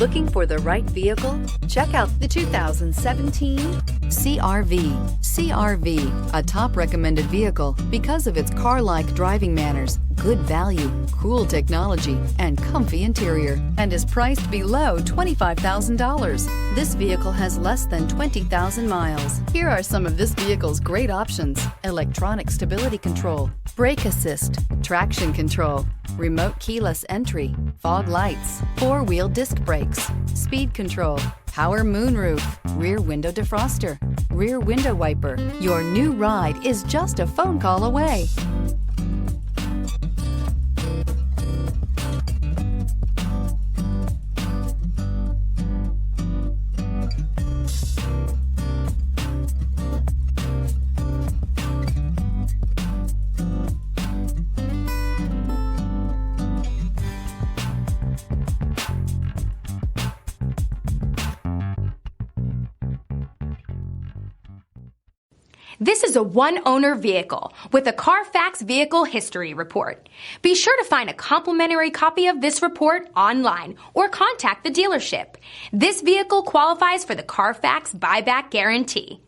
Looking for the right vehicle? Check out the 2017 CR-V. CR-V, a top recommended vehicle because of its car-like driving manners, good value, cool technology, and comfy interior, and is priced below $25,000. This vehicle has less than 20,000 miles. Here are some of this vehicle's great options: electronic stability control, brake assist, traction control, remote keyless entry, fog lights, four-wheel disc brakes, speed control, power moonroof, rear window defroster, rear window wiper. Your new ride is just a phone call away. This is a one-owner vehicle with a Carfax Vehicle History Report. Be sure to find a complimentary copy of this report online or contact the dealership. This vehicle qualifies for the Carfax Buyback Guarantee.